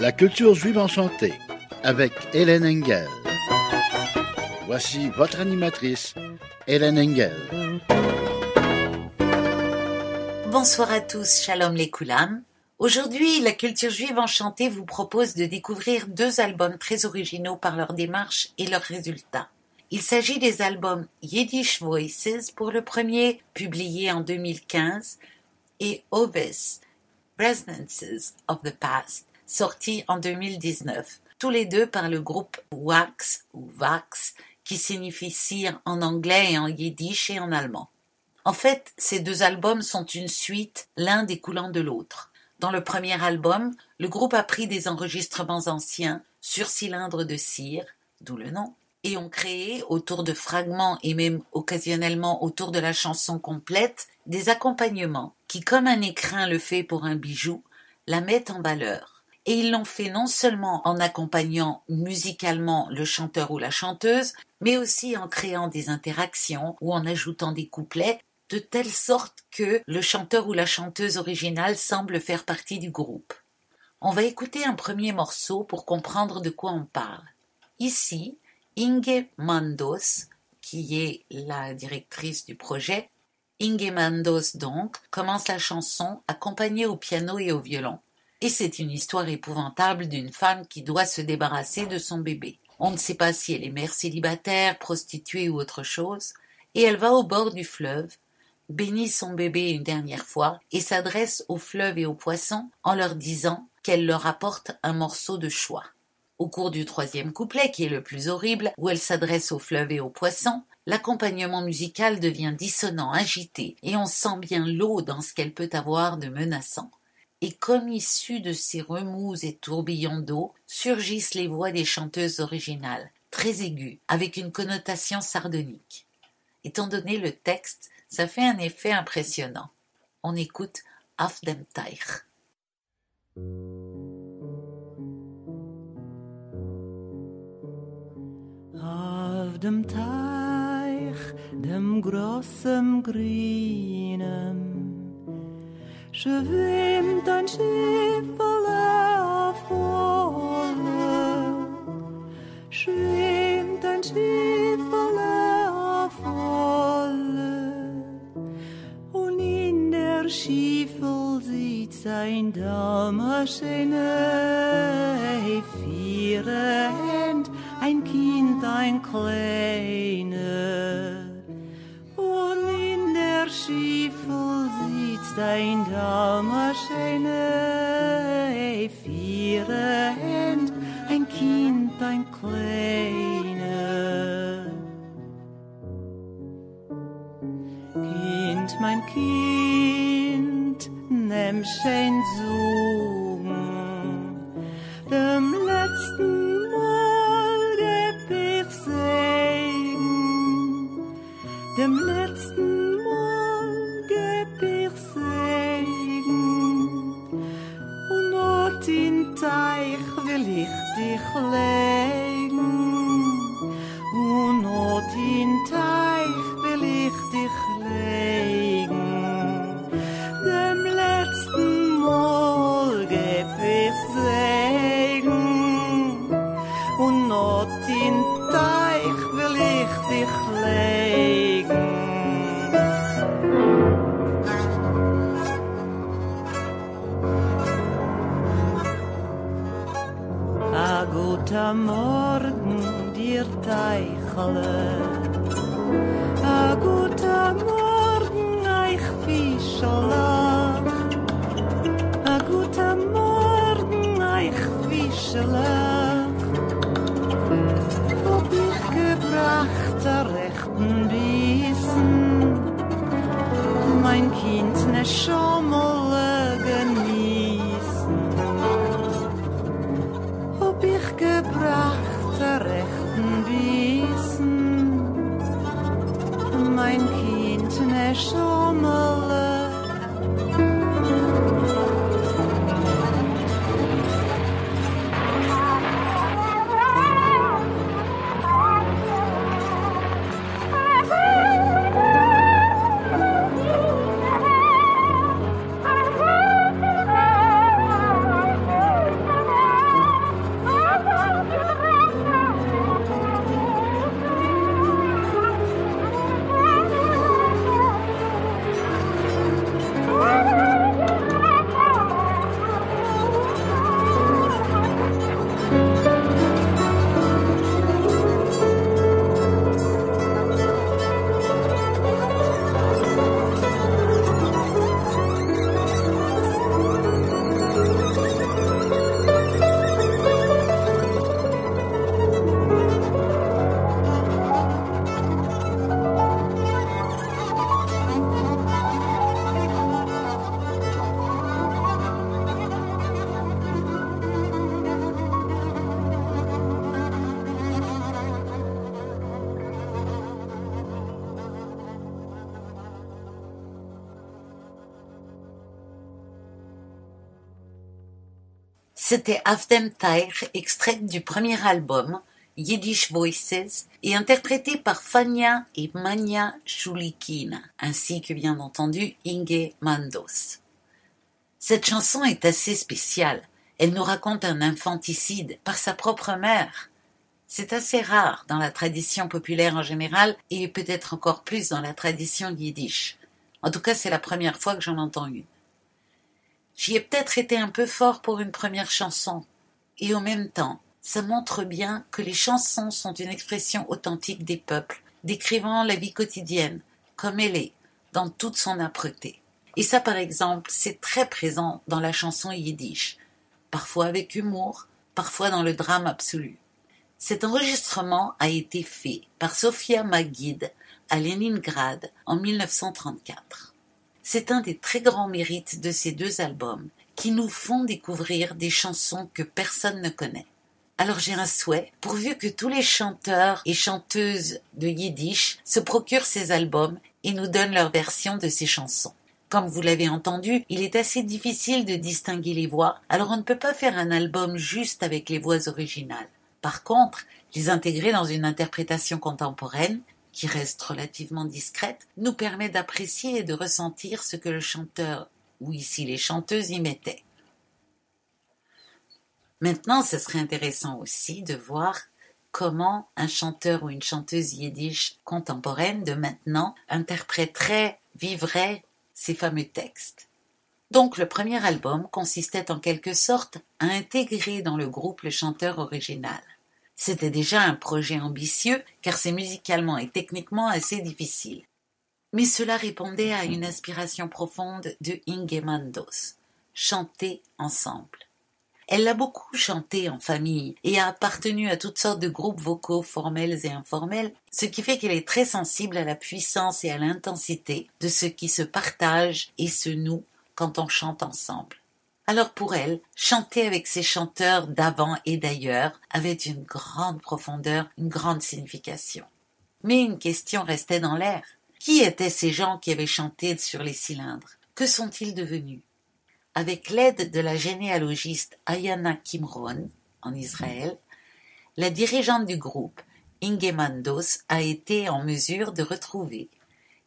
La culture juive enchantée avec Hélène Engel. Voici votre animatrice, Hélène Engel. Bonsoir à tous, shalom les koulam. Aujourd'hui, la culture juive enchantée vous propose de découvrir deux albums très originaux par leur démarche et leurs résultats. Il s'agit des albums Yiddish Voices pour le premier, publié en 2015, et Ovis, Resonances of the Past, sorti en 2019, tous les deux par le groupe Wax ou Vax, qui signifie cire en anglais et en yiddish et en allemand. En fait, ces deux albums sont une suite, l'un découlant de l'autre. Dans le premier album, le groupe a pris des enregistrements anciens sur cylindre de cire, d'où le nom, et ont créé, autour de fragments et même occasionnellement autour de la chanson complète, des accompagnements qui, comme un écrin le fait pour un bijou, la mettent en valeur. Et ils l'ont fait non seulement en accompagnant musicalement le chanteur ou la chanteuse, mais aussi en créant des interactions ou en ajoutant des couplets, de telle sorte que le chanteur ou la chanteuse originale semble faire partie du groupe. On va écouter un premier morceau pour comprendre de quoi on parle. Ici, Inge Mandos, qui est la directrice du projet, Inge Mandos donc, commence la chanson accompagnée au piano et au violon. Et c'est une histoire épouvantable d'une femme qui doit se débarrasser de son bébé. On ne sait pas si elle est mère célibataire, prostituée ou autre chose, et elle va au bord du fleuve, bénit son bébé une dernière fois et s'adresse au fleuve et aux poissons en leur disant qu'elle leur apporte un morceau de choix. Au cours du troisième couplet, qui est le plus horrible, où elle s'adresse au fleuve et aux poissons, l'accompagnement musical devient dissonant, agité, et on sent bien l'eau dans ce qu'elle peut avoir de menaçant. Et comme issus de ces remous et tourbillons d'eau, surgissent les voix des chanteuses originales, très aiguës, avec une connotation sardonique. Étant donné le texte, ça fait un effet impressionnant. On écoute Auf dem Teich. Auf dem Teich, dem großen Grünen, schwimmt ein Schifferl auf Wolle, schwimmt ein Schifferl auf Wolle, und in der Schiffel sitzt ein Dammerschöne, vier Hände, ein Kind, ein kleiner, und in der Schiffel sitzt ein Dammerschöne, vier Hände, ein Kind, ein kleiner. Kind, mein Kind, nimm schön Zogen, dem letzten Mal geb ich Segen, dem letzten Mal geb ich Segen, und dort in Teich will ich dich legen, und dort in Teich will ich dich legen, dem letzten Mal geb ich Segen, und dort in Teich will ich dich legen. A guter Morgen, dir Teichele, a guter Morgen, eich Fischelach, a guter Morgen, eich Fischelach, ob ich gebracht a rechten Bissen, mein Kind ne Schommele genießen, ob ich gebracht a rechten Bissen, mein Kind ne Schommele. C'était Auf dem Teich, extraite du premier album, Yiddish Voices, et interprétée par Fania et Mania Shulikina, ainsi que bien entendu Inge Mandos. Cette chanson est assez spéciale. Elle nous raconte un infanticide par sa propre mère. C'est assez rare dans la tradition populaire en général et peut-être encore plus dans la tradition yiddish. En tout cas, c'est la première fois que j'en entends une. J'y ai peut-être été un peu fort pour une première chanson. Et en même temps, ça montre bien que les chansons sont une expression authentique des peuples, décrivant la vie quotidienne, comme elle est, dans toute son âpreté. Et ça, par exemple, c'est très présent dans la chanson yiddish, parfois avec humour, parfois dans le drame absolu. Cet enregistrement a été fait par Sofia Maguid à Leningrad en 1934. C'est un des très grands mérites de ces deux albums qui nous font découvrir des chansons que personne ne connaît. Alors j'ai un souhait, pourvu que tous les chanteurs et chanteuses de Yiddish se procurent ces albums et nous donnent leur version de ces chansons. Comme vous l'avez entendu, il est assez difficile de distinguer les voix, alors on ne peut pas faire un album juste avec les voix originales. Par contre, les intégrer dans une interprétation contemporaine, qui reste relativement discrète, nous permet d'apprécier et de ressentir ce que le chanteur, ou ici les chanteuses, y mettaient. Maintenant, ce serait intéressant aussi de voir comment un chanteur ou une chanteuse yiddish contemporaine de maintenant interpréterait, vivrait ces fameux textes. Donc le premier album consistait en quelque sorte à intégrer dans le groupe le chanteur original. C'était déjà un projet ambitieux car c'est musicalement et techniquement assez difficile. Mais cela répondait à une inspiration profonde de Inge Mandos, chanter ensemble. Elle l'a beaucoup chanté en famille et a appartenu à toutes sortes de groupes vocaux formels et informels, ce qui fait qu'elle est très sensible à la puissance et à l'intensité de ce qui se partage et se noue quand on chante ensemble. Alors pour elle, chanter avec ces chanteurs d'avant et d'ailleurs avait une grande profondeur, une grande signification. Mais une question restait dans l'air. Qui étaient ces gens qui avaient chanté sur les cylindres? Que sont-ils devenus? Avec l'aide de la généalogiste Ayana Kimron, en Israël, la dirigeante du groupe, Inge Mandos, a été en mesure de retrouver,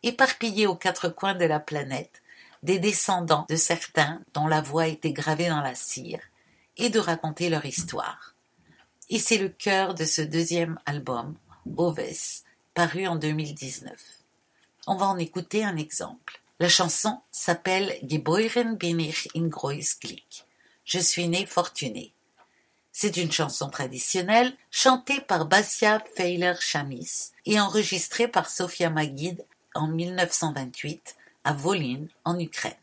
éparpillés aux quatre coins de la planète, des descendants de certains dont la voix était gravée dans la cire, et de raconter leur histoire. Et c'est le cœur de ce deuxième album, Oves, paru en 2019. On va en écouter un exemple. La chanson s'appelle Geboren bin ich in Groß-Glück. Je suis né fortuné. C'est une chanson traditionnelle chantée par Basia Feiler-Chamis et enregistrée par Sofia Maguid en 1928 à Volyn, en Ukraine.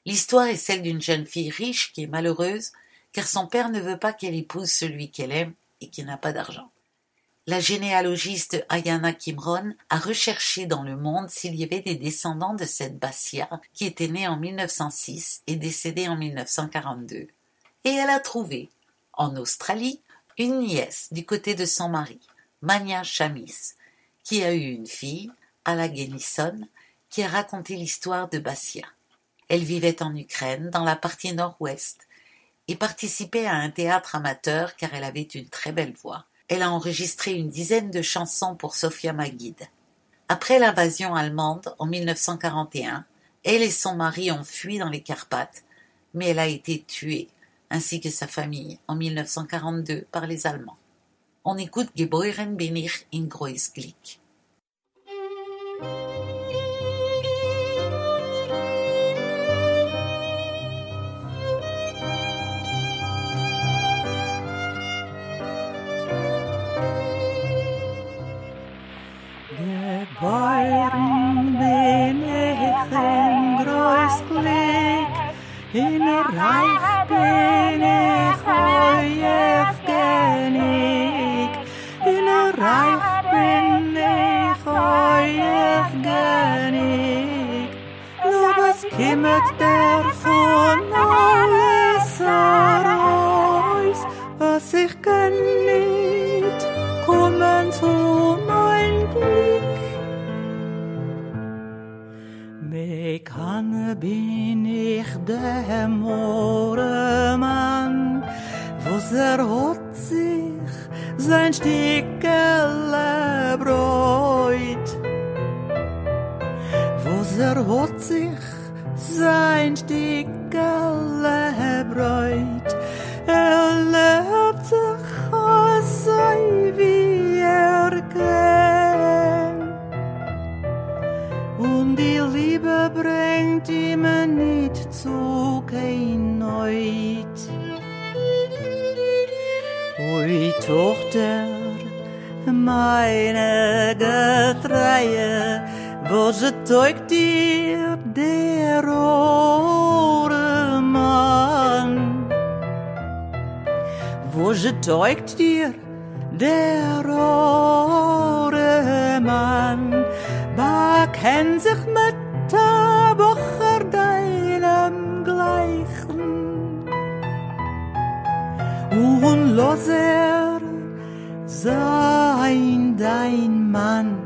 L'histoire est celle d'une jeune fille riche qui est malheureuse car son père ne veut pas qu'elle épouse celui qu'elle aime et qui n'a pas d'argent. La généalogiste Ayana Kimron a recherché dans le monde s'il y avait des descendants de cette Basia qui était née en 1906 et décédée en 1942. Et elle a trouvé, en Australie, une nièce du côté de son mari, Mania Chamis, qui a eu une fille, Alla Genison, qui a raconté l'histoire de Basia. Elle vivait en Ukraine, dans la partie nord-ouest, et participait à un théâtre amateur car elle avait une très belle voix. Elle a enregistré une dizaine de chansons pour Sofia Maguid. Après l'invasion allemande en 1941, elle et son mari ont fui dans les Carpates, mais elle a été tuée, ainsi que sa famille, en 1942 par les Allemands. On écoute Geboren bin ich in Groß-Glück. Geboren bin ich in Groß-Glück, in Reich bin ich euch genig, in Reich bin ich euch genig. Nur was kommt davon alles heraus, was ich kann nicht kommen zu mein Glück. Bekannt bin ich dem Ohrenmann, wo's hat sich sein Stickerle Bräut. Wo's hat sich sein Stickerle Bräut. Lebt sich so wie kennt. Und die Liebe bringt ihm nicht zu kein Neut. Oi Tochter, meine Getreie, wo sie teugt dir der rote Mann? Wo sie teugt dir der rote Mann? Bekennt sich mit der Bocher deinem Gleichen und los sein dein Mann.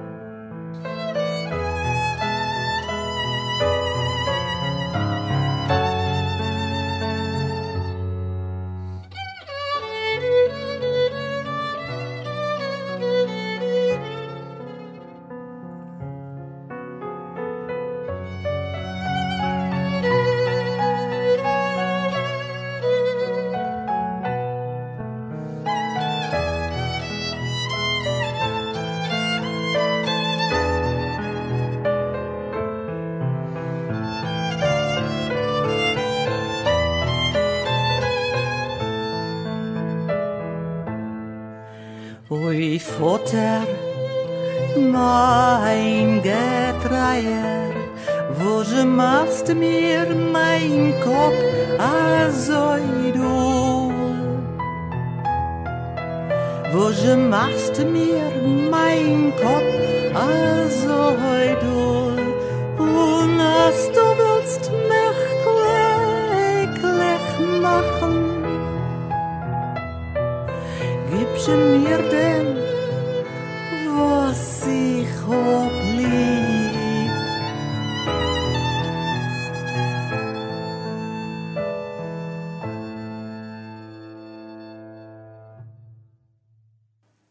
Oi Vater, mein Getreier, wo je machst mir mein Kopf also du? Wo je machst mir mein Kopf also du? Und als du willst mich glücklich machen, gibst du mir dem, was ich hab lieb.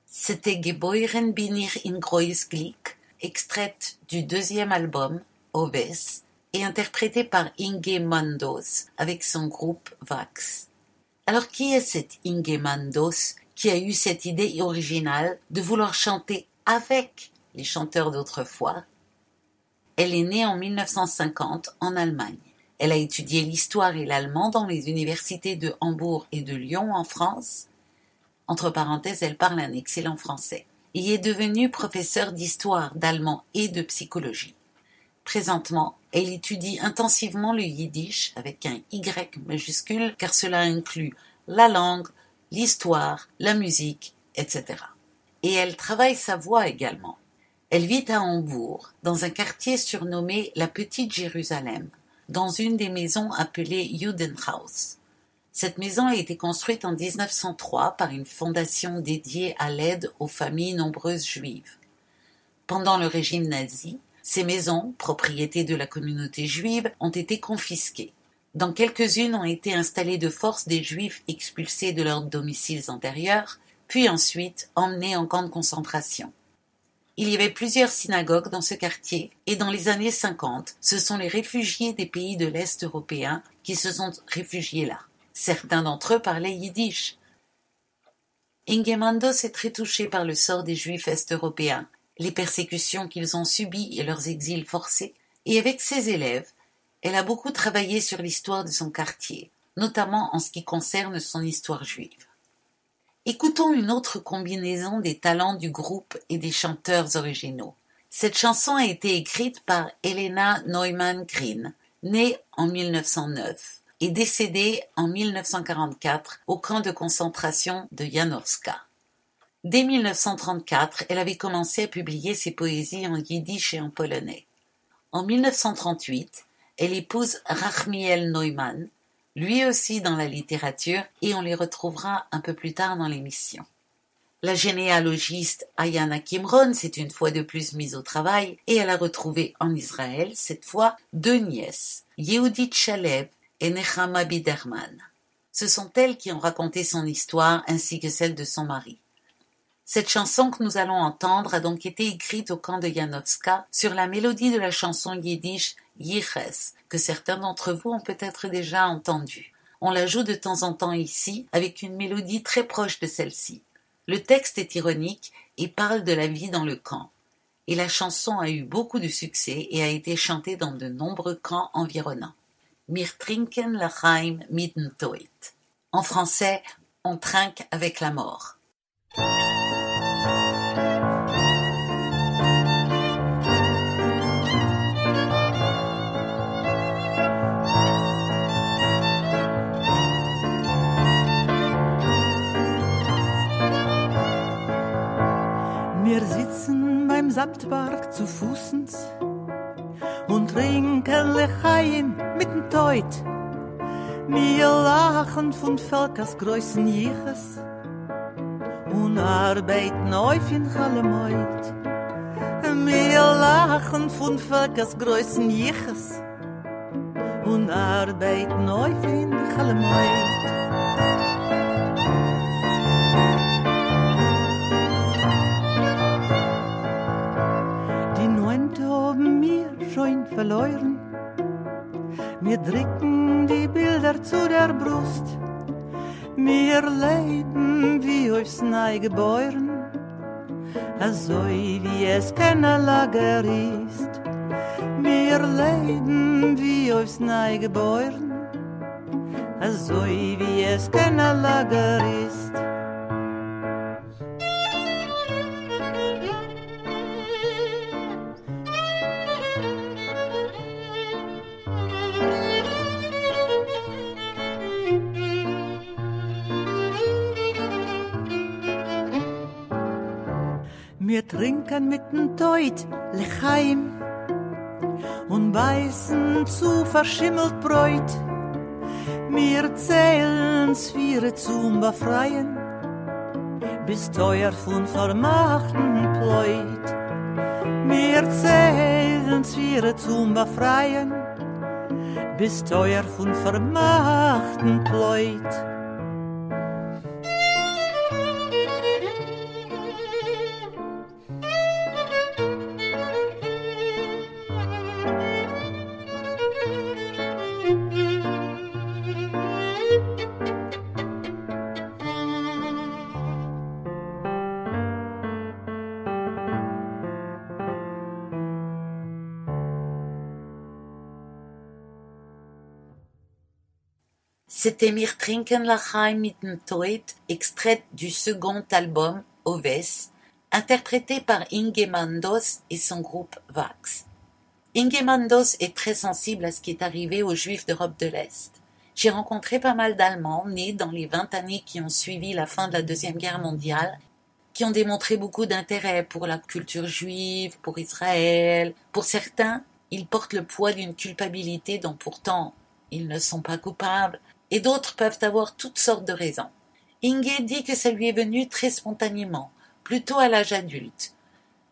C'était Geboren bin ich in Groß Glück, extraite du deuxième album, Oves, et interprétée par Inge Mandos avec son groupe Vax. Alors qui est cette Inge Mandos qui a eu cette idée originale de vouloir chanter avec les chanteurs d'autrefois? Elle est née en 1950 en Allemagne. Elle a étudié l'histoire et l'allemand dans les universités de Hambourg et de Lyon en France. Entre parenthèses, elle parle un excellent français. Et est devenue professeure d'histoire, d'allemand et de psychologie. Présentement, elle étudie intensivement le yiddish avec un Y majuscule car cela inclut la langue, l'histoire, la musique, etc. Et elle travaille sa voix également. Elle vit à Hambourg, dans un quartier surnommé la Petite Jérusalem, dans une des maisons appelées Judenhaus. Cette maison a été construite en 1903 par une fondation dédiée à l'aide aux familles nombreuses juives. Pendant le régime nazi, ces maisons, propriété de la communauté juive, ont été confisquées. Dans quelques-unes ont été installées de force des juifs expulsés de leurs domiciles antérieurs, puis ensuite emmenés en camp de concentration. Il y avait plusieurs synagogues dans ce quartier, et dans les années 50, ce sont les réfugiés des pays de l'Est européen qui se sont réfugiés là. Certains d'entre eux parlaient yiddish. Inge Mandos est très touchée par le sort des Juifs est-européens, les persécutions qu'ils ont subies et leurs exils forcés, et avec ses élèves, elle a beaucoup travaillé sur l'histoire de son quartier, notamment en ce qui concerne son histoire juive. Écoutons une autre combinaison des talents du groupe et des chanteurs originaux. Cette chanson a été écrite par Helena Neumann-Green, née en 1909. Et décédée en 1944 au camp de concentration de Janowska. Dès 1934, elle avait commencé à publier ses poésies en yiddish et en polonais. En 1938, elle épouse Rachmiel Neumann, lui aussi dans la littérature, et on les retrouvera un peu plus tard dans l'émission. La généalogiste Ayana Kimron s'est une fois de plus mise au travail et elle a retrouvé en Israël, cette fois, deux nièces, Yehudit Shalev et Nechama Biderman. Ce sont elles qui ont raconté son histoire ainsi que celle de son mari. Cette chanson que nous allons entendre a donc été écrite au camp de Janowska sur la mélodie de la chanson yiddish Yiches, que certains d'entre vous ont peut-être déjà entendue. On la joue de temps en temps ici avec une mélodie très proche de celle-ci. Le texte est ironique et parle de la vie dans le camp. Et la chanson a eu beaucoup de succès et a été chantée dans de nombreux camps environnants. Wir trinken l'chaim mit dem Tod. En français, on trinque avec la mort. Wir sitzen beim Samtberg zu Fußens und trinken Lechaim mit dem Teut. Wir lachen von Völkers größten Jiches und arbeiten auf in Chalamoid. Wir lachen von Völkers größten Jiches und arbeiten auf in Chalamoid. Haben wir schon verloren. Wir drücken die Bilder zu der Brust. Wir leben wie aufs Neugeboren, also wie es kein Lager ist. Wir leben wie aufs Neugeboren, also wie es kein Lager ist. Wir trinken mit dem Teut Lechaim und beißen zu verschimmelt Bräut. Wir zählen Sphäre zum Befreien, bis teuer von vermachten Pleut. Wir zählen Sphäre zum Befreien, bis teuer von vermachten Pleut. C'était Mir trinken l'chaim mit dem Tod, extrait du second album Oves, interprété par Inge Mandos et son groupe Vax. Inge Mandos est très sensible à ce qui est arrivé aux Juifs d'Europe de l'Est. J'ai rencontré pas mal d'Allemands nés dans les 20 années qui ont suivi la fin de la Deuxième Guerre mondiale, qui ont démontré beaucoup d'intérêt pour la culture juive, pour Israël. Pour certains, ils portent le poids d'une culpabilité dont pourtant ils ne sont pas coupables, et d'autres peuvent avoir toutes sortes de raisons. Inge dit que ça lui est venu très spontanément, plutôt à l'âge adulte.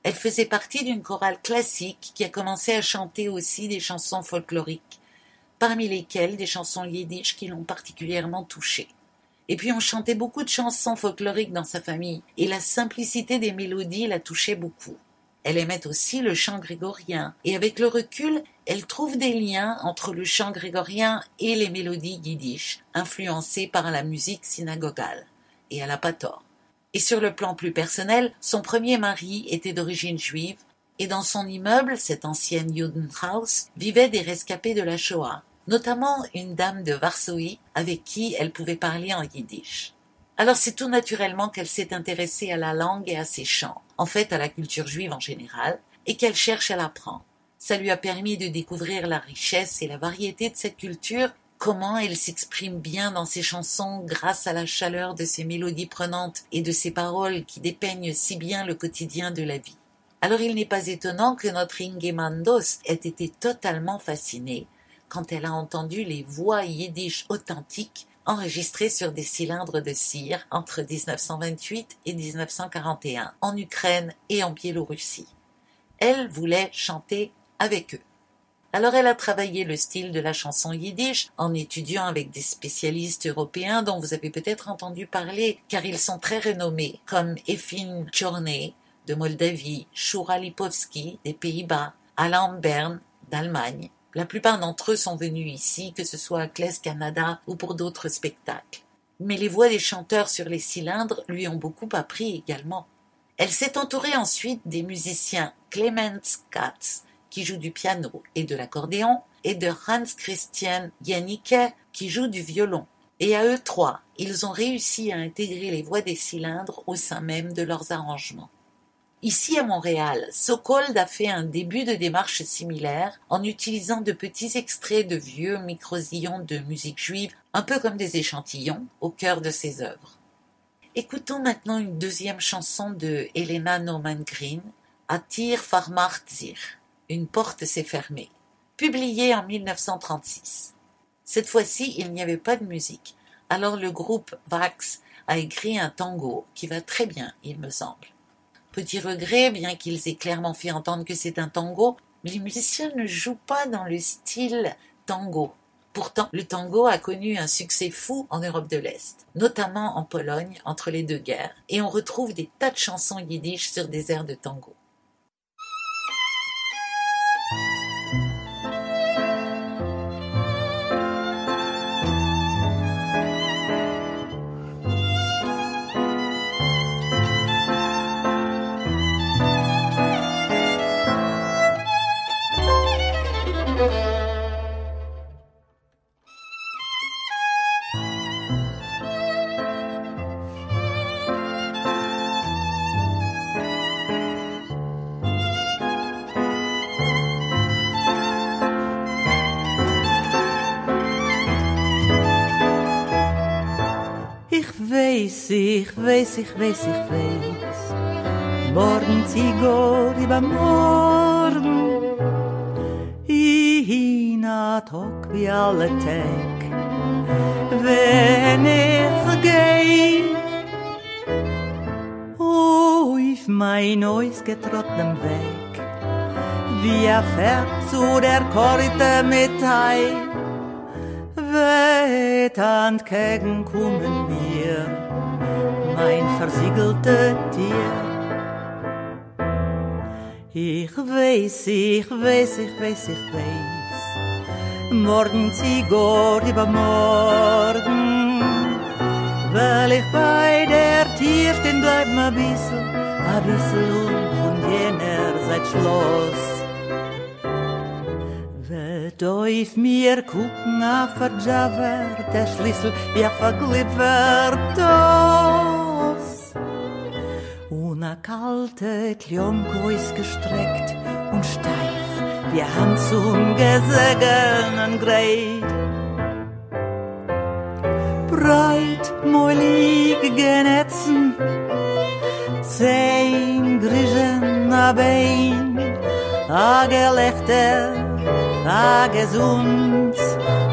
Elle faisait partie d'une chorale classique qui a commencé à chanter aussi des chansons folkloriques, parmi lesquelles des chansons yiddish qui l'ont particulièrement touchée. Et puis on chantait beaucoup de chansons folkloriques dans sa famille, et la simplicité des mélodies la touchait beaucoup. Elle aimait aussi le chant grégorien, et avec le recul, elle trouve des liens entre le chant grégorien et les mélodies yiddish, influencées par la musique synagogale. Et elle n'a pas tort. Et sur le plan plus personnel, son premier mari était d'origine juive, et dans son immeuble, cette ancienne Judenhaus, vivaient des rescapés de la Shoah, notamment une dame de Varsovie avec qui elle pouvait parler en yiddish. Alors c'est tout naturellement qu'elle s'est intéressée à la langue et à ses chants, en fait à la culture juive en général, et qu'elle cherche à l'apprendre. Ça lui a permis de découvrir la richesse et la variété de cette culture, comment elle s'exprime bien dans ses chansons grâce à la chaleur de ses mélodies prenantes et de ses paroles qui dépeignent si bien le quotidien de la vie. Alors il n'est pas étonnant que notre Inge Mandos ait été totalement fascinée quand elle a entendu les voix yiddish authentiques enregistrées sur des cylindres de cire entre 1928 et 1941 en Ukraine et en Biélorussie. Elle voulait chanter avec eux. Alors elle a travaillé le style de la chanson yiddish en étudiant avec des spécialistes européens dont vous avez peut-être entendu parler car ils sont très renommés comme Efim Tchorné de Moldavie, Shura Lipovski des Pays-Bas, Alan Bern d'Allemagne. La plupart d'entre eux sont venus ici, que ce soit à Claes Canada ou pour d'autres spectacles. Mais les voix des chanteurs sur les cylindres lui ont beaucoup appris également. Elle s'est entourée ensuite des musiciens Clemens Katz, qui joue du piano et de l'accordéon, et de Hans Christian Janicke, qui joue du violon. Et à eux trois, ils ont réussi à intégrer les voix des cylindres au sein même de leurs arrangements. Ici à Montréal, Sokold a fait un début de démarche similaire en utilisant de petits extraits de vieux microsillons de musique juive, un peu comme des échantillons, au cœur de ses œuvres. Écoutons maintenant une deuxième chanson de Helena Naumann-Green, Atir Farmacht sich, Une porte s'est fermée, publiée en 1936. Cette fois-ci, il n'y avait pas de musique, alors le groupe Wax a écrit un tango qui va très bien, il me semble. Petit regret, bien qu'ils aient clairement fait entendre que c'est un tango, les musiciens ne jouent pas dans le style tango. Pourtant, le tango a connu un succès fou en Europe de l'Est, notamment en Pologne entre les deux guerres, et on retrouve des tas de chansons yiddish sur des airs de tango. Ich weiß, morgen zieht über morgen, na Tag wie alle Tag, wenn ich geh, auf mein neues getrottenen Weg, wie fährt zu der Korte mit Teil, Wetand gegen kommen mir, mein versiegelte Tier. Ich weiß, morgen zieh Gott über morgen, weil ich bei der Tier stehen bleib a bissl und von jener seit Schloss. Auf mir gucken a verjavert der Schlüssel wie a verglippert aus. Und a kalte Kljomko ist gestreckt und steif wie a Hand zum gesegenen Greit. Breit moilig genetzen, 10 Grischen a Bein, a Gelächter, a Gesunds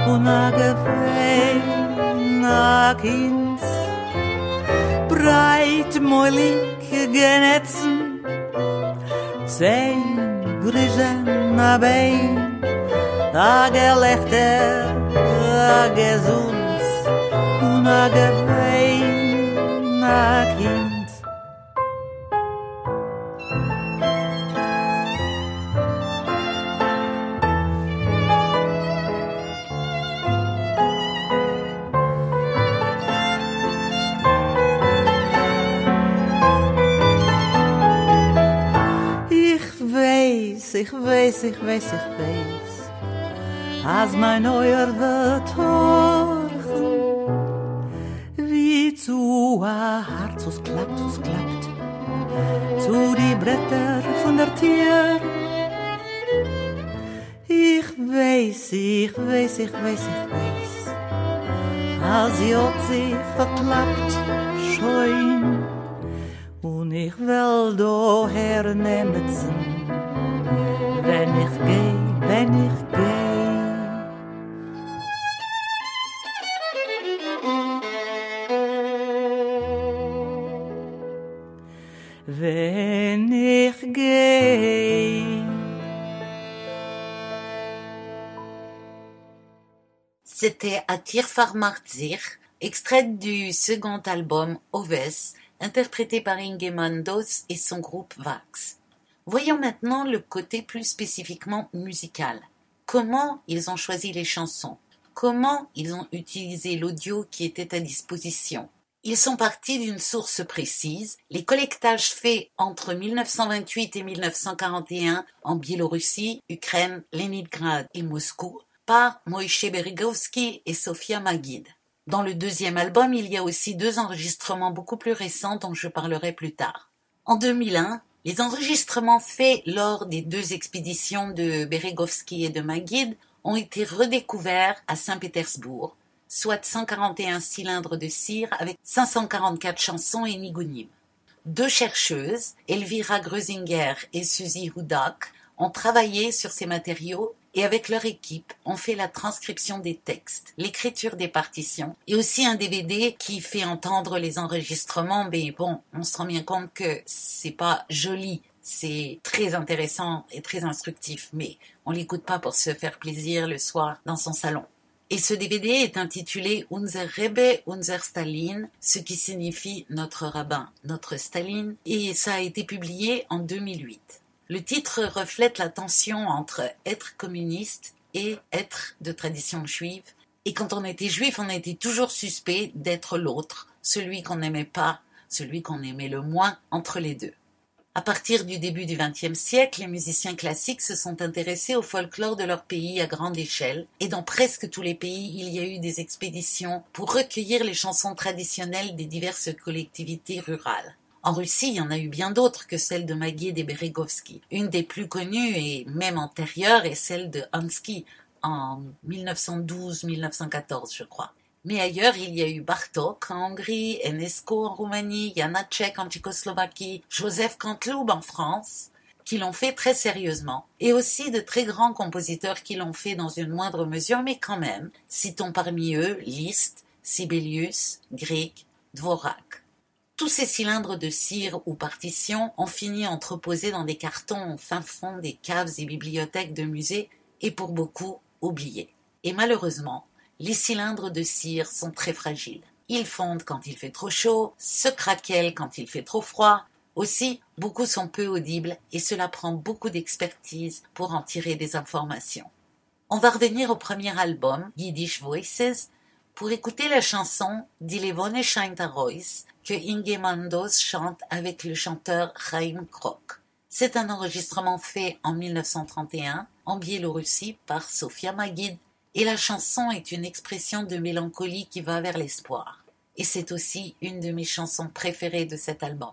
und a Gefein, a Kind. Breit moilig genetzen, 10 Grischen a Bein, a Gelächter, a Gesunds und a Gefein, a Kind. Ich weiß, als mein Euer wird horchen, wie zu a Herz, was klappt, zu die Bretter von der Tür. Ich weiß, als sie hat sich verklappt, schön, und ich will daher nehmen. Wenn ich geh, wenn ich geh. C'était Atir Farmarzir, extrait du second album Oves, interprété par Inge Mandos et son groupe Vax. Voyons maintenant le côté plus spécifiquement musical. Comment ils ont choisi les chansons? Comment ils ont utilisé l'audio qui était à disposition? Ils sont partis d'une source précise, les collectages faits entre 1928 et 1941 en Biélorussie, Ukraine, Leningrad et Moscou par Moïse Beregovsky et Sofia Maguid. Dans le deuxième album, il y a aussi 2 enregistrements beaucoup plus récents dont je parlerai plus tard. En 2001, les enregistrements faits lors des 2 expéditions de Beregovsky et de Maguid ont été redécouverts à Saint-Pétersbourg, soit 141 cylindres de cire avec 544 chansons et nigounim. 2 chercheuses, Elvira Grösinger et Suzy Hudak, ont travaillé sur ces matériaux et avec leur équipe ont fait la transcription des textes, l'écriture des partitions et aussi un DVD qui fait entendre les enregistrements. Mais bon, on se rend bien compte que c'est pas joli, c'est très intéressant et très instructif, mais on l'écoute pas pour se faire plaisir le soir dans son salon. Et ce DVD est intitulé Unser Rebbe, Unser Stalin, ce qui signifie notre rabbin, notre Staline, et ça a été publié en 2008. Le titre reflète la tension entre être communiste et être de tradition juive. Et quand on était juif, on était toujours suspect d'être l'autre, celui qu'on n'aimait pas, celui qu'on aimait le moins entre les deux. À partir du début du XXe siècle, les musiciens classiques se sont intéressés au folklore de leur pays à grande échelle, et dans presque tous les pays, il y a eu des expéditions pour recueillir les chansons traditionnelles des diverses collectivités rurales. En Russie, il y en a eu bien d'autres que celle de Maguid et Beregovsky. Une des plus connues et même antérieure est celle de Hansky en 1912-1914, je crois. Mais ailleurs, il y a eu Bartók en Hongrie, Enesco en Roumanie, Janáček en Tchécoslovaquie, Joseph Canteloube en France, qui l'ont fait très sérieusement, et aussi de très grands compositeurs qui l'ont fait dans une moindre mesure, mais quand même, citons parmi eux Liszt, Sibelius, Grieg, Dvorak. Tous ces cylindres de cire ou partitions ont fini entreposés dans des cartons au fin fond des caves et bibliothèques de musées, et pour beaucoup, oubliés. Et malheureusement, les cylindres de cire sont très fragiles. Ils fondent quand il fait trop chaud, se craquellent quand il fait trop froid. Aussi, beaucoup sont peu audibles et cela prend beaucoup d'expertise pour en tirer des informations. On va revenir au premier album, Yiddish Voices, pour écouter la chanson Die Levone scheint a Reus que Inge Mandos chante avec le chanteur Chaim Krok. C'est un enregistrement fait en 1931 en Biélorussie par Sofia Maguid. Et la chanson est une expression de mélancolie qui va vers l'espoir. Et c'est aussi une de mes chansons préférées de cet album.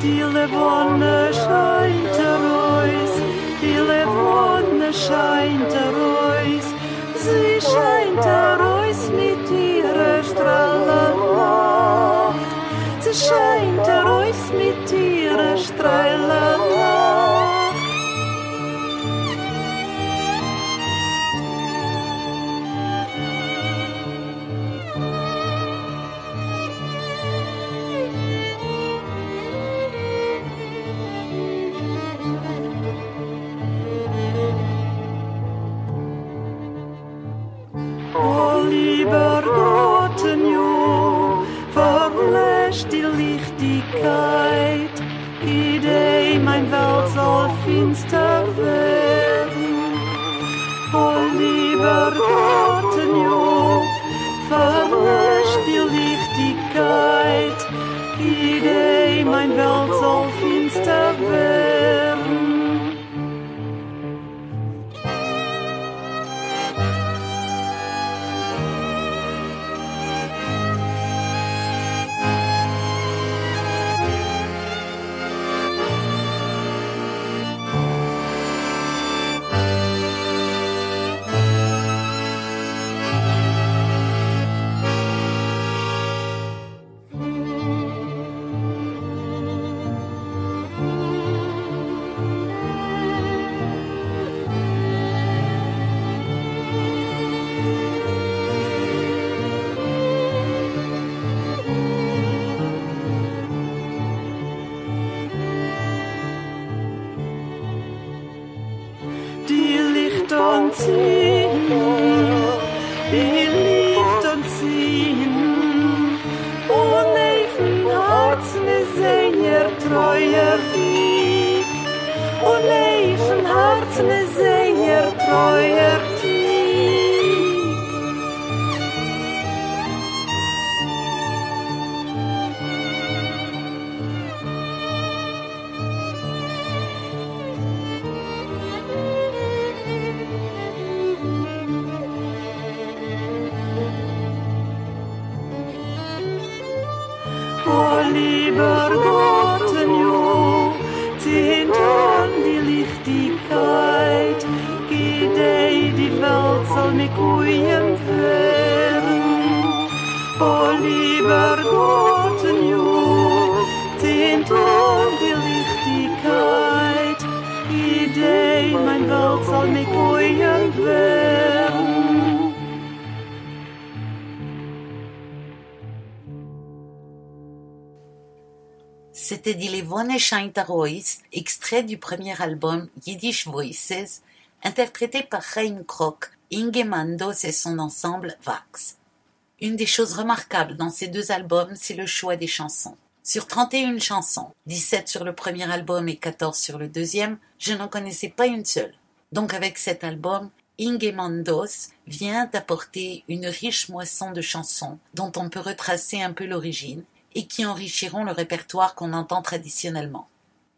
Die Levone scheint a Reus und ziehen, beliebt und ziehen. Und leven Herzen ist sehr treuer Weg. Und leven Herzen ist sehr treuer Weg. Oh, lieber Gott, jo, zehnt an die Lichtigkeit, gedei die Welt soll mit Guyen werden. Oh, lieber Gott, jo, zehnt an die Lichtigkeit, gedei mein Welt soll mit Guyen werden. C'était Die Levone Shaita Rois, extrait du premier album Yiddish Voices, interprété par Chaim Krok, Inge Mandos et son ensemble Vax. Une des choses remarquables dans ces deux albums, c'est le choix des chansons. Sur 31 chansons, 17 sur le premier album et 14 sur le deuxième, je n'en connaissais pas une seule. Donc avec cet album, Inge Mandos vient apporter une riche moisson de chansons dont on peut retracer un peu l'origine et qui enrichiront le répertoire qu'on entend traditionnellement.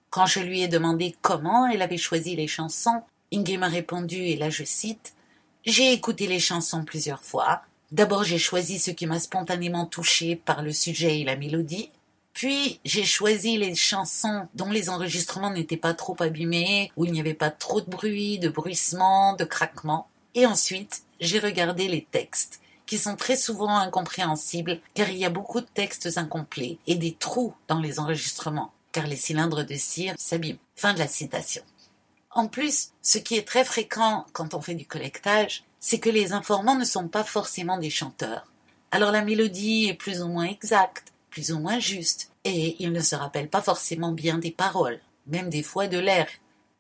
Quand je lui ai demandé comment elle avait choisi les chansons, Inge m'a répondu, et là je cite, « J'ai écouté les chansons plusieurs fois. D'abord j'ai choisi ce qui m'a spontanément touché par le sujet et la mélodie. Puis j'ai choisi les chansons dont les enregistrements n'étaient pas trop abîmés, où il n'y avait pas trop de bruit, de bruissement, de craquement. Et ensuite, j'ai regardé les textes, qui sont très souvent incompréhensibles car il y a beaucoup de textes incomplets et des trous dans les enregistrements car les cylindres de cire s'abîment. » Fin de la citation. En plus, ce qui est très fréquent quand on fait du collectage, c'est que les informants ne sont pas forcément des chanteurs. Alors la mélodie est plus ou moins exacte, plus ou moins juste, et ils ne se rappellent pas forcément bien des paroles, même des fois de l'air.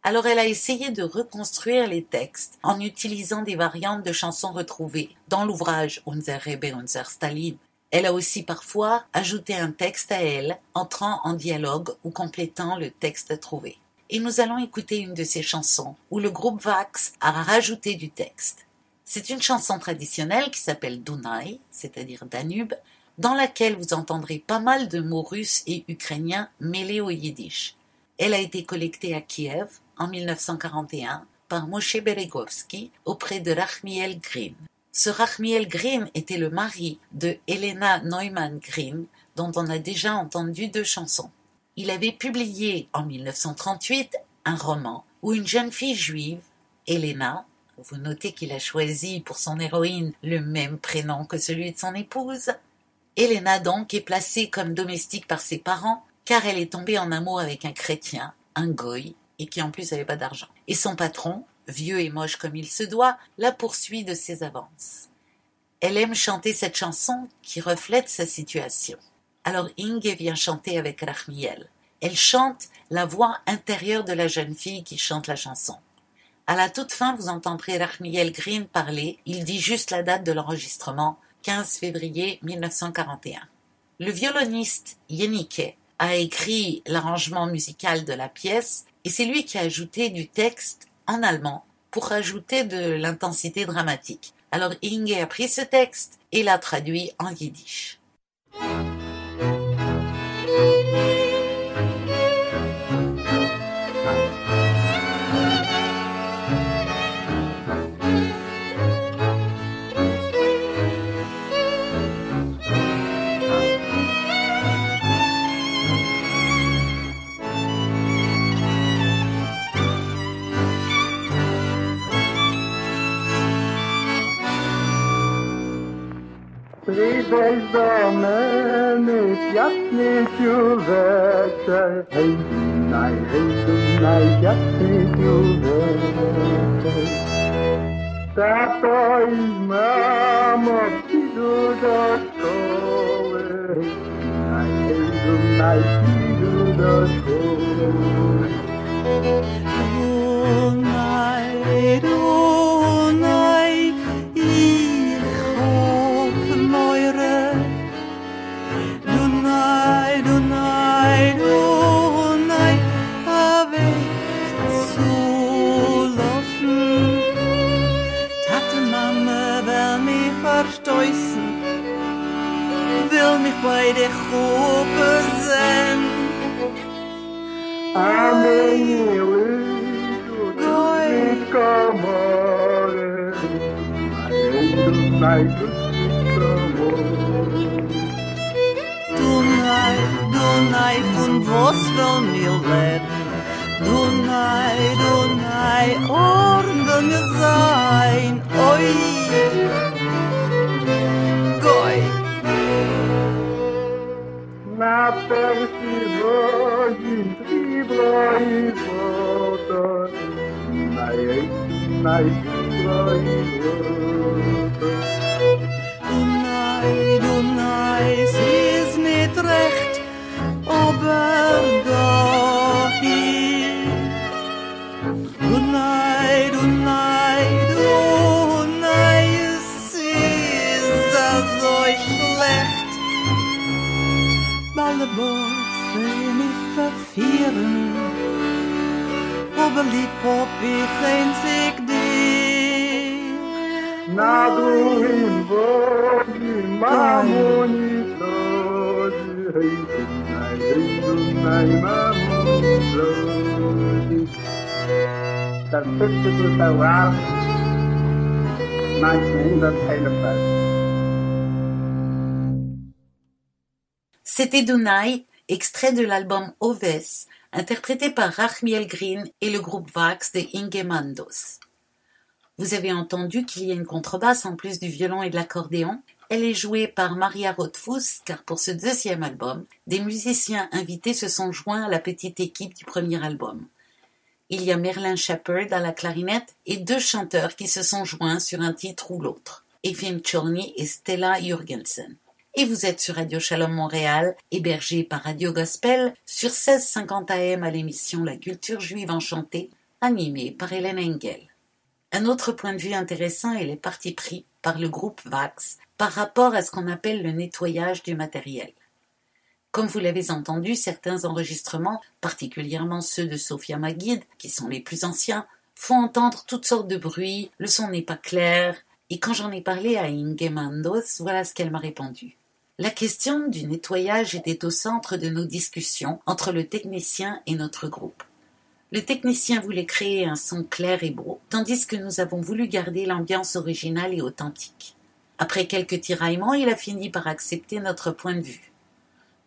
Alors elle a essayé de reconstruire les textes en utilisant des variantes de chansons retrouvées dans l'ouvrage Unser Rebbe, Unser Stalin. Elle a aussi parfois ajouté un texte à elle, entrant en dialogue ou complétant le texte trouvé. Et nous allons écouter une de ces chansons où le groupe Vax a rajouté du texte. C'est une chanson traditionnelle qui s'appelle Dunai, c'est-à-dire Danube, dans laquelle vous entendrez pas mal de mots russes et ukrainiens mêlés au yiddish. Elle a été collectée à Kiev en 1941 par Moshe Beregovsky auprès de Rachmiel Green. Ce Rachmiel Green était le mari de Helena Neumann Green, dont on a déjà entendu 2 chansons. Il avait publié en 1938 un roman où une jeune fille juive, Helena, vous notez qu'il a choisi pour son héroïne le même prénom que celui de son épouse, Helena donc est placée comme domestique par ses parents car elle est tombée en amour avec un chrétien, un goy, et qui en plus n'avait pas d'argent. Et son patron, vieux et moche comme il se doit, la poursuit de ses avances. Elle aime chanter cette chanson qui reflète sa situation. Alors Inge vient chanter avec Rachmiel. Elle chante la voix intérieure de la jeune fille qui chante la chanson. À la toute fin, vous entendrez Rachmiel Green parler. Il dit juste la date de l'enregistrement, 15 février 1941. Le violoniste Yenike a écrit l'arrangement musical de la pièce et c'est lui qui a ajouté du texte en allemand pour rajouter de l'intensité dramatique. Alors Inge a pris ce texte et l'a traduit en yiddish. Pridești, Doamne, jasne ciuvețe, hei, Dunai, jasne ciuvețe. Tatoi, mamă, pidu do școły, hei, Dunai, pidu do școły. Dunai, de groepen zijn. Dunai, von was will mir werden? Dunai, Orden mir sein. Oi, goi. Na persivoji, Ibrahim, Dunai, sie ist nicht recht, aber doch hier. Dunai, sie ist so schlecht. Alle Boys will mich verführen, aber lieb hab ich einzig dich. Na du in Bogi, Mamoni, Soji, Dunai, Mamoni, Soji. Dat stukje doet zo waar, maakt me dat hele feit. C'était Dunai, extrait de l'album Oves, interprété par Rachmiel Green et le groupe Vax de Inge Mandos. Vous avez entendu qu'il y a une contrebasse en plus du violon et de l'accordéon. Elle est jouée par Maria Rothfuss, car pour ce deuxième album, des musiciens invités se sont joints à la petite équipe du premier album. Il y a Merlin Shepard à la clarinette et 2 chanteurs qui se sont joints sur un titre ou l'autre, Efim Chorny et Stella Jurgensen. Et vous êtes sur Radio Shalom Montréal, hébergé par Radio Gospel, sur 1650 AM à l'émission La Culture Juive Enchantée, animée par Hélène Engel. Un autre point de vue intéressant est les partis pris par le groupe Vax par rapport à ce qu'on appelle le nettoyage du matériel. Comme vous l'avez entendu, certains enregistrements, particulièrement ceux de Sophia Maguid, qui sont les plus anciens, font entendre toutes sortes de bruits, le son n'est pas clair, et quand j'en ai parlé à Inge Mandos, voilà ce qu'elle m'a répondu. La question du nettoyage était au centre de nos discussions entre le technicien et notre groupe. Le technicien voulait créer un son clair et beau, tandis que nous avons voulu garder l'ambiance originale et authentique. Après quelques tiraillements, il a fini par accepter notre point de vue.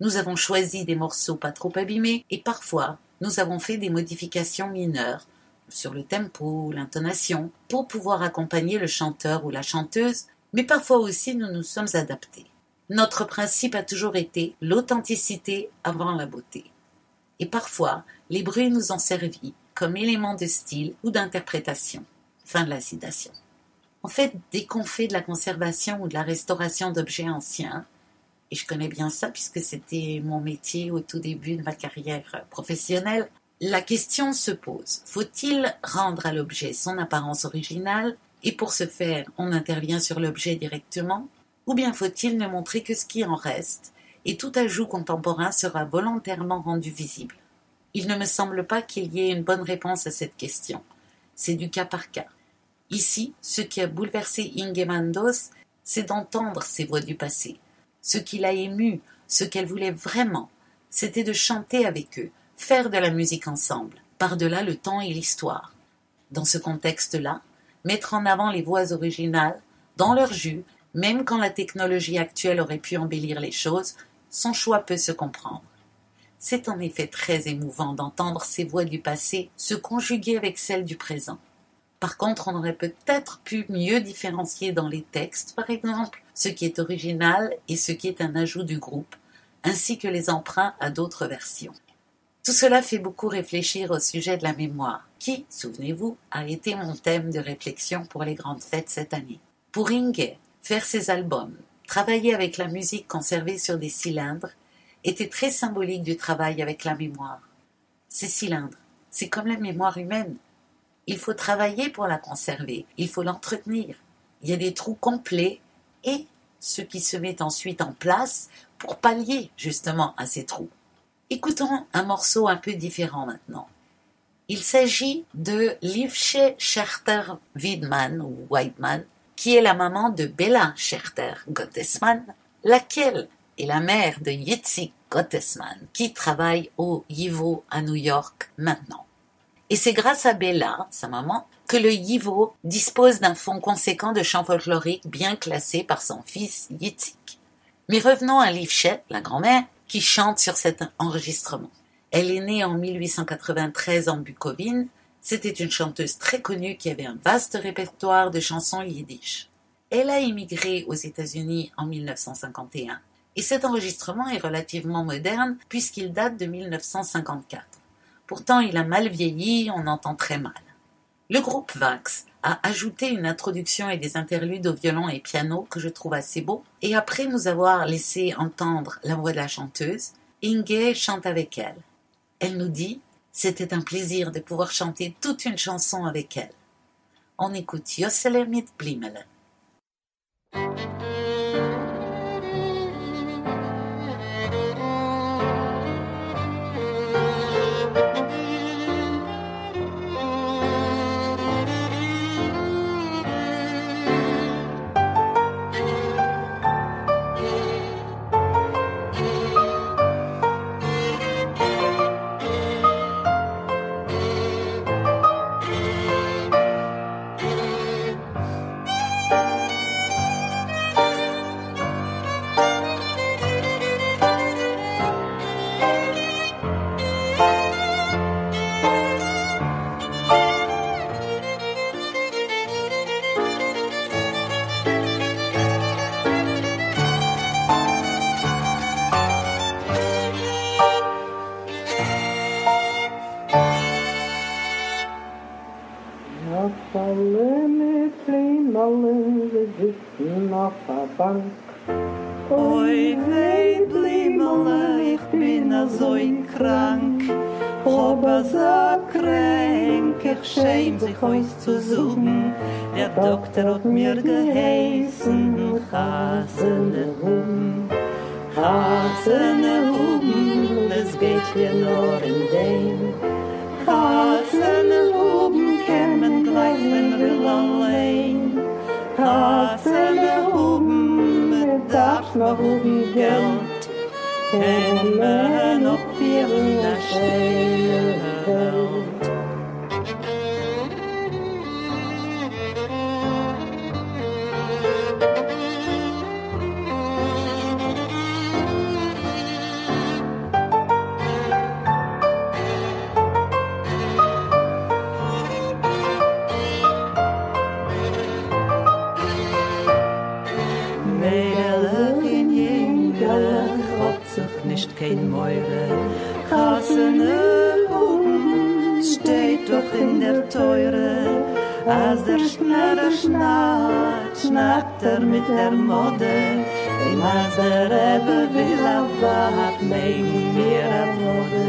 Nous avons choisi des morceaux pas trop abîmés et parfois, nous avons fait des modifications mineures sur le tempo, l'intonation, pour pouvoir accompagner le chanteur ou la chanteuse, mais parfois aussi nous nous sommes adaptés. Notre principe a toujours été l'authenticité avant la beauté. Et parfois, les bruits nous ont servi comme élément de style ou d'interprétation. Fin de la citation. En fait, dès qu'on fait de la conservation ou de la restauration d'objets anciens, et je connais bien ça puisque c'était mon métier au tout début de ma carrière professionnelle, la question se pose, faut-il rendre à l'objet son apparence originale et pour ce faire, on intervient sur l'objet directement, ou bien faut-il ne montrer que ce qui en reste et tout ajout contemporain sera volontairement rendu visible? Il ne me semble pas qu'il y ait une bonne réponse à cette question. C'est du cas par cas. Ici, ce qui a bouleversé Inge Mandos, c'est d'entendre ces voix du passé. Ce qui l'a émue, ce qu'elle voulait vraiment, c'était de chanter avec eux, faire de la musique ensemble, par-delà le temps et l'histoire. Dans ce contexte-là, mettre en avant les voix originales, dans leur jus, même quand la technologie actuelle aurait pu embellir les choses, son choix peut se comprendre. C'est en effet très émouvant d'entendre ces voix du passé se conjuguer avec celles du présent. Par contre, on aurait peut-être pu mieux différencier dans les textes, par exemple, ce qui est original et ce qui est un ajout du groupe, ainsi que les emprunts à d'autres versions. Tout cela fait beaucoup réfléchir au sujet de la mémoire, qui, souvenez-vous, a été mon thème de réflexion pour les grandes fêtes cette année. Pour Inge, faire ses albums, travailler avec la musique conservée sur des cylindres, était très symbolique du travail avec la mémoire. Ces cylindres, c'est comme la mémoire humaine. Il faut travailler pour la conserver, il faut l'entretenir. Il y a des trous complets et ce qui se met ensuite en place pour pallier justement à ces trous. Écoutons un morceau un peu différent maintenant. Il s'agit de Livche Scherter-Wiedmann ou Weidmann, qui est la maman de Bella Scherter-Gottesman, laquelle est la mère de Yitzik Gottesman, qui travaille au YIVO à New York maintenant. Et c'est grâce à Bella, sa maman, que le YIVO dispose d'un fonds conséquent de chants folkloriques bien classés par son fils Yitzik. Mais revenons à Livchet, la grand-mère, qui chante sur cet enregistrement. Elle est née en 1893 en Bucovine. C'était une chanteuse très connue qui avait un vaste répertoire de chansons yiddish. Elle a émigré aux États-Unis en 1951 et cet enregistrement est relativement moderne puisqu'il date de 1954. Pourtant, il a mal vieilli, on entend très mal. Le groupe Vax a ajouté une introduction et des interludes au violon et piano que je trouve assez beaux, et après nous avoir laissé entendre la voix de la chanteuse, Inge chante avec elle. Elle nous dit « C'était un plaisir de pouvoir chanter toute une chanson avec elle. » On écoute Yossele mit Blimele. Oi, weh, Blimele, ich bin so krank. Aber so krank, ich schäm sich euch zu suchen. Der Doktor hat mir geheißen, Hasene Huben, es geht hier nur in dem. Hasene Huben, kämen gleich, wenn wir allein. Hasene Huben, mit darf noch Huben Geld. Kämen auf ihr in der schönen Welt. Nicht kein Meure, Hasene Huben steht doch in der Teure. Als der Schnarrer schnackt mit der Mode. Im als der Rebbe will wart, mein mir Mode.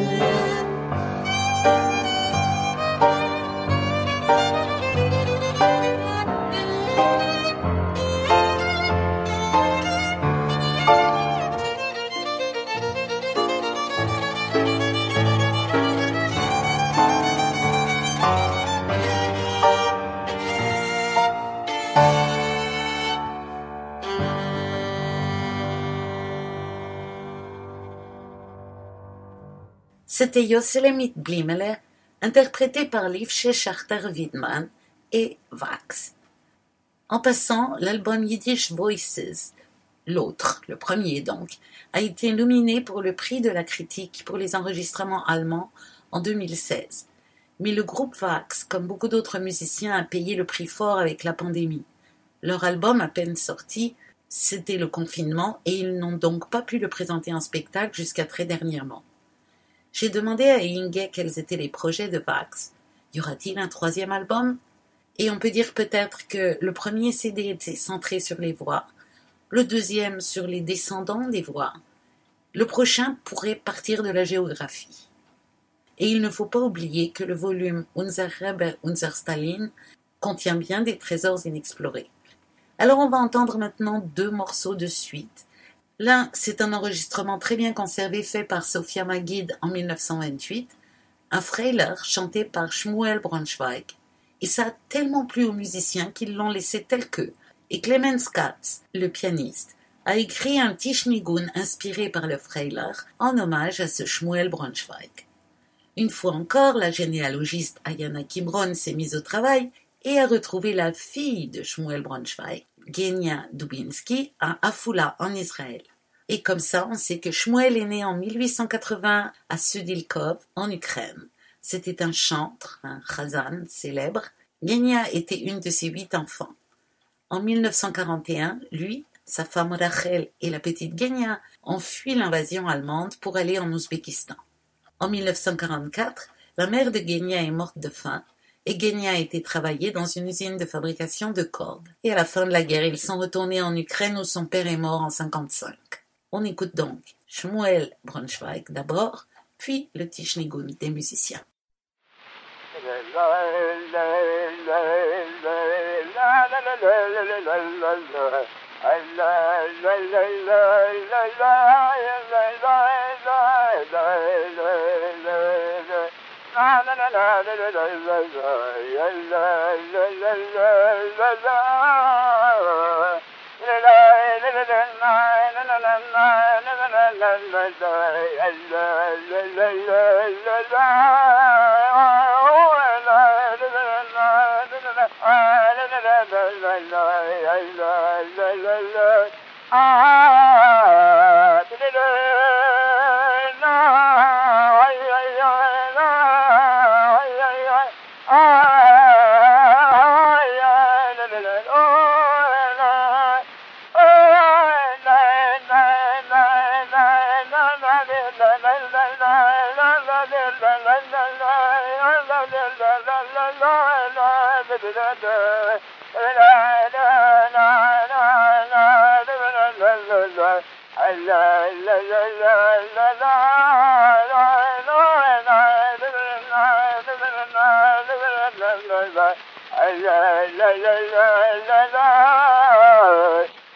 C'était Yossele mit Blimele, interprété par Livche Schachter-Widmann et Vax. En passant, l'album Yiddish Voices, l'autre, le premier donc, a été nominé pour le prix de la critique pour les enregistrements allemands en 2016. Mais le groupe Vax, comme beaucoup d'autres musiciens, a payé le prix fort avec la pandémie. Leur album à peine sorti, c'était le confinement et ils n'ont donc pas pu le présenter en spectacle jusqu'à très dernièrement. J'ai demandé à Inge quels étaient les projets de Vax. Y aura-t-il un troisième album? Et on peut dire peut-être que le premier CD était centré sur les voix, le deuxième sur les descendants des voix. Le prochain pourrait partir de la géographie. Et il ne faut pas oublier que le volume Unser Rebbe, Unser Stalin contient bien des trésors inexplorés. Alors on va entendre maintenant 2 morceaux de suite. L'un, c'est un enregistrement très bien conservé fait par Sophia Maguid en 1928, un Freiler chanté par Shmuel Braunschweig. Et ça a tellement plu aux musiciens qu'ils l'ont laissé tel que. Et Clemens Katz, le pianiste, a écrit un Tischnigun inspiré par le Freiler en hommage à ce Shmuel Braunschweig. Une fois encore, la généalogiste Ayana Kibron s'est mise au travail et a retrouvé la fille de Shmuel Braunschweig, Genia Dubinsky, à Afula, en Israël. Et comme ça, on sait que Shmuel est né en 1880 à Sudilkov, en Ukraine. C'était un chantre, un chazan célèbre. Genia était une de ses 8 enfants. En 1941, lui, sa femme Rachel et la petite Genia ont fui l'invasion allemande pour aller en Ouzbékistan. En 1944, la mère de Genia est morte de faim et Genia a été travailler dans une usine de fabrication de cordes. Et à la fin de la guerre, ils sont retournés en Ukraine où son père est mort en 1955. On écoute donc Shmuel Braunschweig d'abord, puis le Tischnigun des musiciens.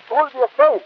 Hold your faith.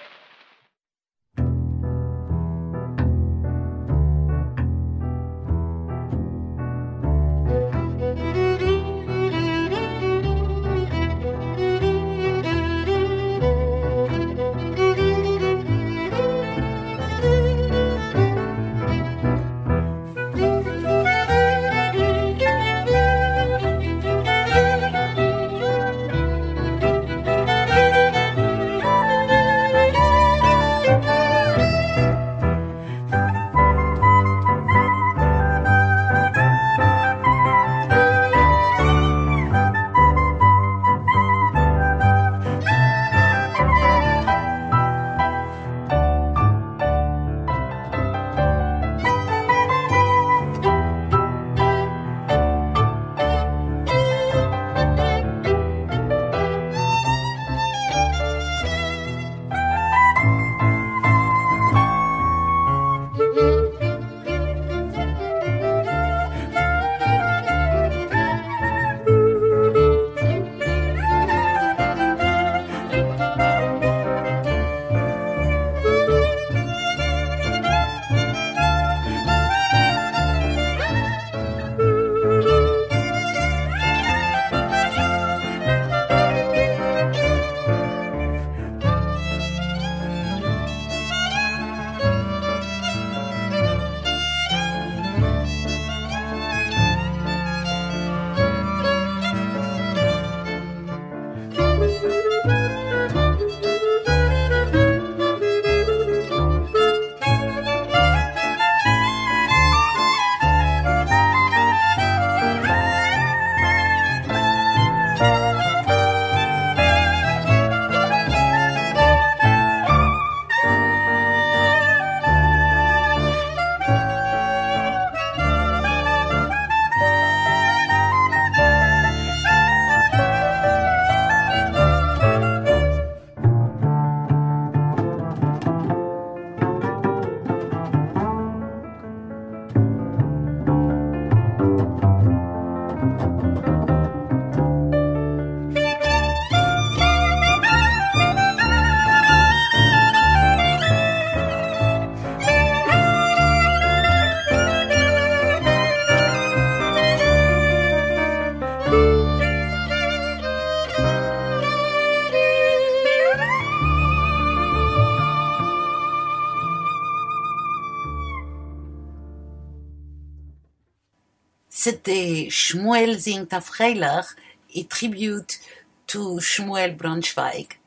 C'était Shmuel singt auf Freilich et Tribute to Shmuel Braunschweig.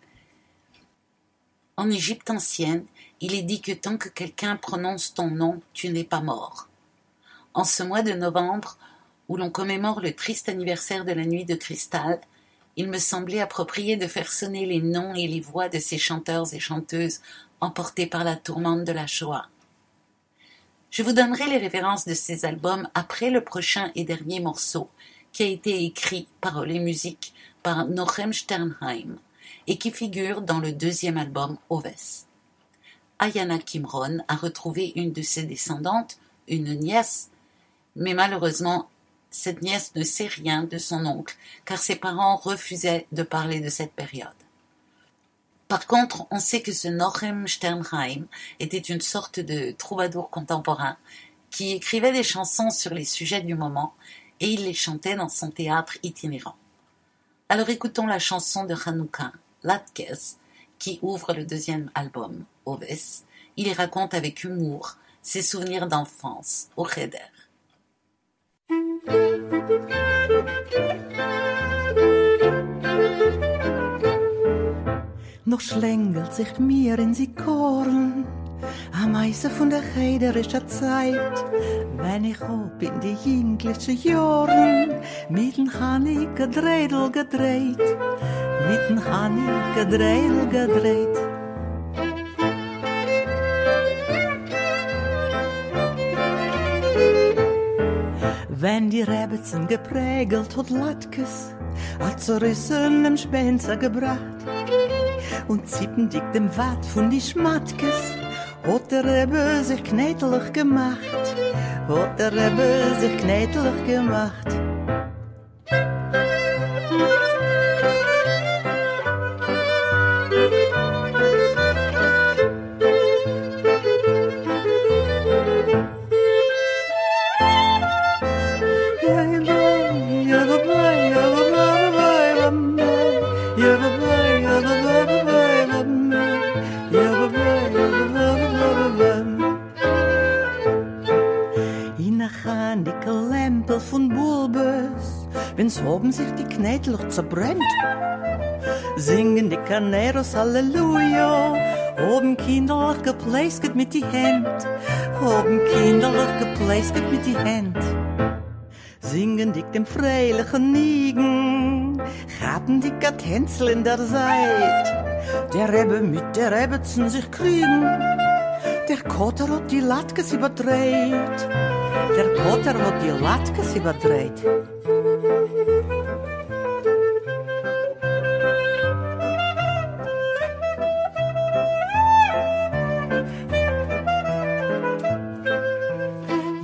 En Égypte ancienne, il est dit que tant que quelqu'un prononce ton nom, tu n'es pas mort. En ce mois de novembre, où l'on commémore le triste anniversaire de la nuit de cristal, il me semblait approprié de faire sonner les noms et les voix de ces chanteurs et chanteuses emportés par la tourmente de la Shoah. Je vous donnerai les références de ces albums après le prochain et dernier morceau, qui a été écrit, paroles et musique, par Nochem Sternheim, et qui figure dans le deuxième album Oves. Ayana Kimron a retrouvé une de ses descendantes, une nièce, mais malheureusement, cette nièce ne sait rien de son oncle, car ses parents refusaient de parler de cette période. Par contre, on sait que ce Nochem Sternheim était une sorte de troubadour contemporain qui écrivait des chansons sur les sujets du moment et il les chantait dans son théâtre itinérant. Alors écoutons la chanson de Hanouka, Latkes, qui ouvre le deuxième album, Oves. Il y raconte avec humour ses souvenirs d'enfance au Cheder. Noch schlängelt sich mir in sie Korn, am Eise von der heiderischen Zeit, wenn ich hob in die jüngliche Jahren, mit dem Hani gedreidel gedreht, mit dem Hani gedreidel gedreht. Wenn die Rebetzen geprägelt hat Latkes, hat zerrissen im Spencer gebracht, und zippendick dem Watt von die Schmatkes, hat der Rebbe sich knätelig gemacht, hat der Rebbe sich knätelig gemacht. Von Bulbes, wenn's haben sich die Knädel zerbrennt. Singen die Caneros Halleluja, haben kinderlich gepläsket mit die Händ, haben kinderlich gepläsket mit die Händ. Singen die dem freilichen Nigen, haben die Tänzel in der Zeit. Der Rebbe mit der Rebbetzen sich kriegen, der Kotter hat die Latkes überdreht. Der Kotter hat die Latkes überdreht.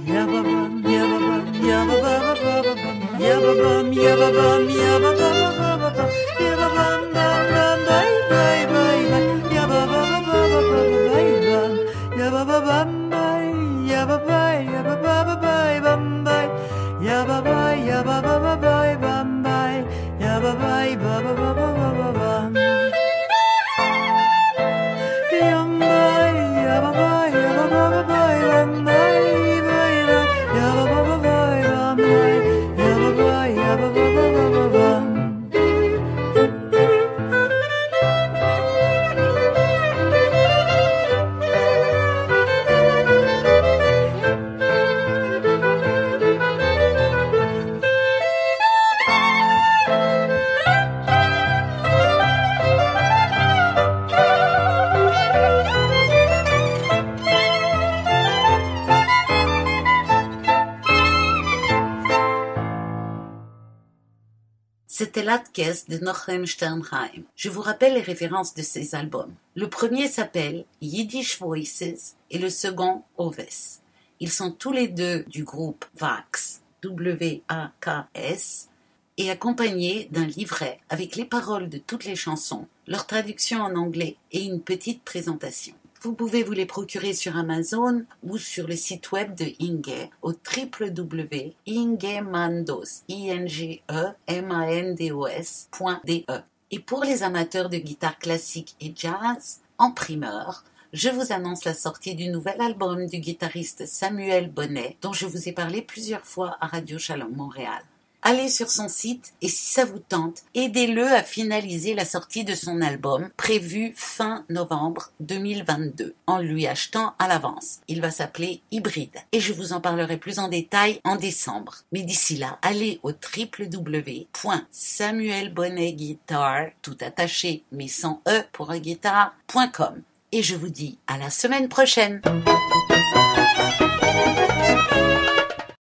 Ja babam, ja babam, ja babam, ja babam, ja babam, ja babam, ja babam, bye bye bye, ja babam, ja babam, ja babam, ja babam. Ya bye ya ba ba ba bye bam bye ya ba bye ba ba ba ba ba ba bam ya bye ya ba bye ya ba ba ba bye bam bye bye ya ba ba ba bye bam bye ya ba bye ya ba ba ba ba ba bam. C'était Latkes de Nochem Sternheim. Je vous rappelle les références de ces albums. Le premier s'appelle Yiddish Voices et le second Oves. Ils sont tous les deux du groupe Wax, W-A-K-S, et accompagnés d'un livret avec les paroles de toutes les chansons, leur traduction en anglais et une petite présentation. Vous pouvez vous les procurer sur Amazon ou sur le site web de Inge au www.ingemandos.de. Et pour les amateurs de guitare classique et jazz, en primeur, je vous annonce la sortie du nouvel album du guitariste Samuel Bonnet, dont je vous ai parlé plusieurs fois à Radio Shalom Montréal. Allez sur son site et si ça vous tente, aidez-le à finaliser la sortie de son album prévu fin novembre 2022 en lui achetant à l'avance. Il va s'appeler Hybride et je vous en parlerai plus en détail en décembre. Mais d'ici là, allez au www.samuelbonnetguitar, tout attaché mais sans e pour guitare.com et je vous dis à la semaine prochaine.